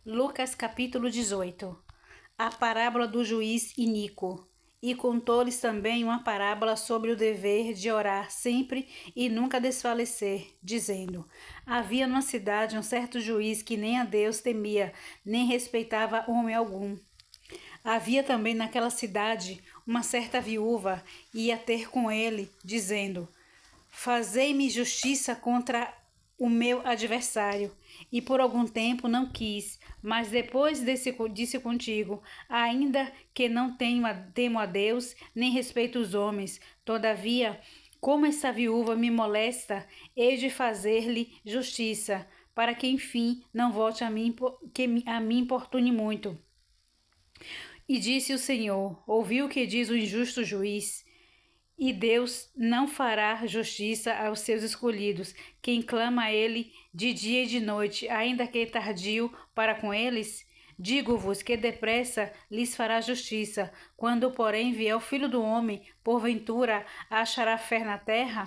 Lucas capítulo 18. A parábola do juiz iníquo. E contou-lhes também uma parábola sobre o dever de orar sempre e nunca desfalecer, dizendo: Havia numa cidade um certo juiz que nem a Deus temia, nem respeitava homem algum. Havia também naquela cidade uma certa viúva, e ia ter com ele, dizendo: Fazei-me justiça contra o meu adversário. E por algum tempo não quis, mas depois disse contigo: ainda que não temo a Deus, nem respeito os homens, todavia, como essa viúva me molesta, hei de fazer-lhe justiça, para que enfim não volte a mim, que a mim importune muito. E disse o Senhor: ouvi o que diz o injusto juiz. E Deus não fará justiça aos seus escolhidos, quem clama a ele de dia e de noite, ainda que tardio para com eles? Digo-vos que depressa lhes fará justiça. Quando, porém, vier o Filho do Homem, porventura achará fé na terra?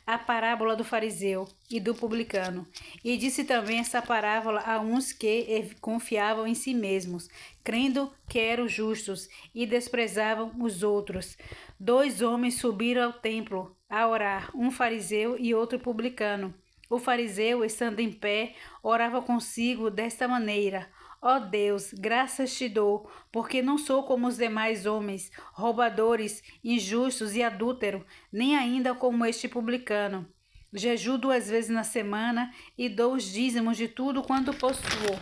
A parábola do fariseu e do publicano. E disse também essa parábola a uns que confiavam em si mesmos, crendo que eram justos, e desprezavam os outros. 2 homens subiram ao templo a orar, um fariseu e outro publicano. O fariseu, estando em pé, orava consigo desta maneira: Ó Deus, graças te dou, porque não sou como os demais homens, roubadores, injustos e adúlteros, nem ainda como este publicano. Jejuo 2 vezes na semana e dou os dízimos de tudo quanto possuo.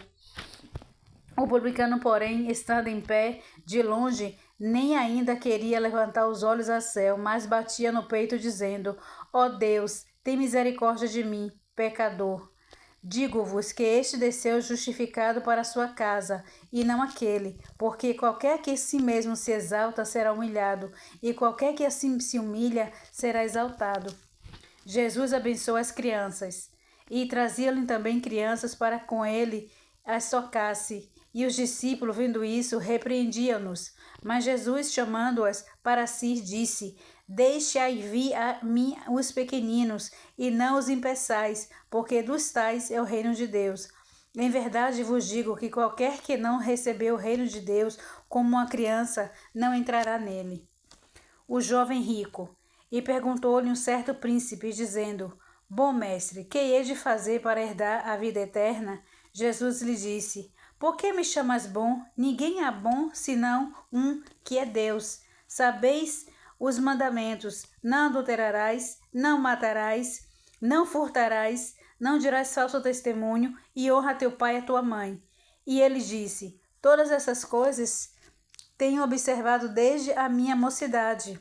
O publicano, porém, estando em pé, de longe, nem ainda queria levantar os olhos ao céu, mas batia no peito, dizendo: Ó Deus, tem misericórdia de mim, pecador. Digo-vos que este desceu justificado para a sua casa, e não aquele, porque qualquer que a si mesmo se exalta será humilhado, e qualquer que assim se humilha será exaltado. Jesus abençoou as crianças, e trazia-lhe também crianças para com ele as tocasse. E os discípulos, vendo isso, repreendiam-nos. Mas Jesus, chamando-as para si, disse: Deixai vir a mim os pequeninos, e não os impeçais, porque dos tais é o reino de Deus. Em verdade vos digo que qualquer que não recebeu o reino de Deus como uma criança, não entrará nele. O jovem rico. E perguntou-lhe um certo príncipe, dizendo: Bom mestre, que hei de fazer para herdar a vida eterna? Jesus lhe disse: Por que me chamas bom? Ninguém é bom senão um, que é Deus. Sabeis os mandamentos: não adulterarás, não matarás, não furtarás, não dirás falso testemunho, e honra teu pai e a tua mãe. E ele disse: Todas essas coisas tenho observado desde a minha mocidade.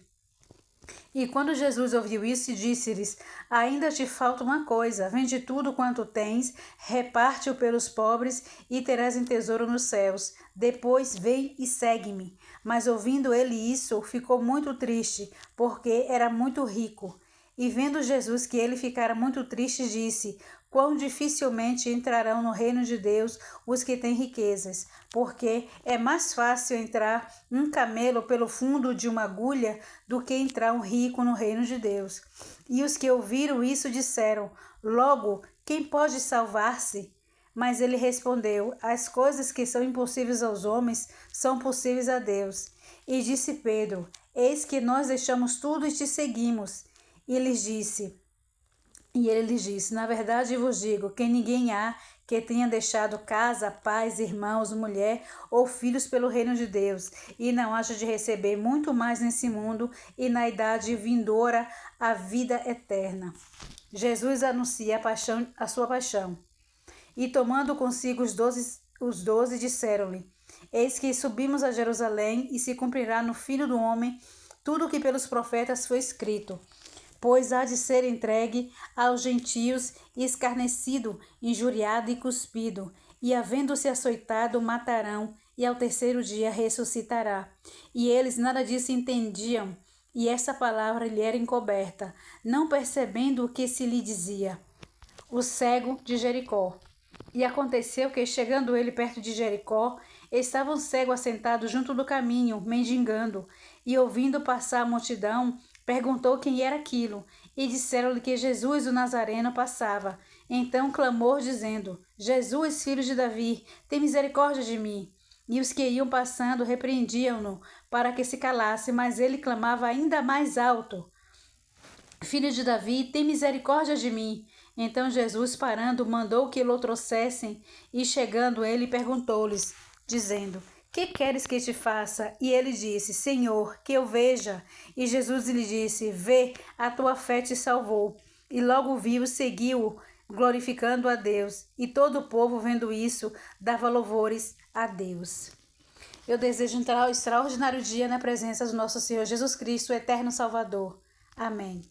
E quando Jesus ouviu isso, disse-lhes: Ainda te falta uma coisa: vende tudo quanto tens, reparte-o pelos pobres, e terás em tesouro nos céus. Depois vem e segue-me. Mas ouvindo ele isso, ficou muito triste, porque era muito rico. E vendo Jesus que ele ficara muito triste, disse: Quão dificilmente entrarão no reino de Deus os que têm riquezas, porque é mais fácil entrar um camelo pelo fundo de uma agulha do que entrar um rico no reino de Deus. E os que ouviram isso disseram: Logo, quem pode salvar-se? Mas ele respondeu: As coisas que são impossíveis aos homens são possíveis a Deus. E disse Pedro: Eis que nós deixamos tudo e te seguimos. E ele lhes disse: Na verdade vos digo que ninguém há que tenha deixado casa, pais, irmãos, mulher ou filhos pelo reino de Deus, e não haja de receber muito mais nesse mundo e na idade vindoura a vida eterna. Jesus anuncia a sua paixão. E tomando consigo os doze disseram-lhe: Eis que subimos a Jerusalém, e se cumprirá no Filho do Homem tudo o que pelos profetas foi escrito. Pois há de ser entregue aos gentios, e escarnecido, injuriado e cuspido, e havendo-se açoitado, matarão, e ao terceiro dia ressuscitará. E eles nada disso entendiam, e essa palavra lhe era encoberta, não percebendo o que se lhe dizia. O cego de Jericó. E aconteceu que, chegando ele perto de Jericó, estava um cego assentado junto do caminho, mendigando, e ouvindo passar a multidão, perguntou quem era aquilo, e disseram-lhe que Jesus o Nazareno passava. Então clamou, dizendo: Jesus, filho de Davi, tem misericórdia de mim. E os que iam passando repreendiam-no para que se calasse, mas ele clamava ainda mais alto: Filho de Davi, tem misericórdia de mim. Então Jesus, parando, mandou que o trouxessem, e chegando ele, perguntou-lhes, dizendo: Que queres que te faça? E ele disse: Senhor, que eu veja. E Jesus lhe disse: Vê, a tua fé te salvou. E logo viu, seguiu, glorificando a Deus. E todo o povo, vendo isso, dava louvores a Deus. Eu desejo um extraordinário dia na presença do nosso Senhor Jesus Cristo, eterno Salvador. Amém.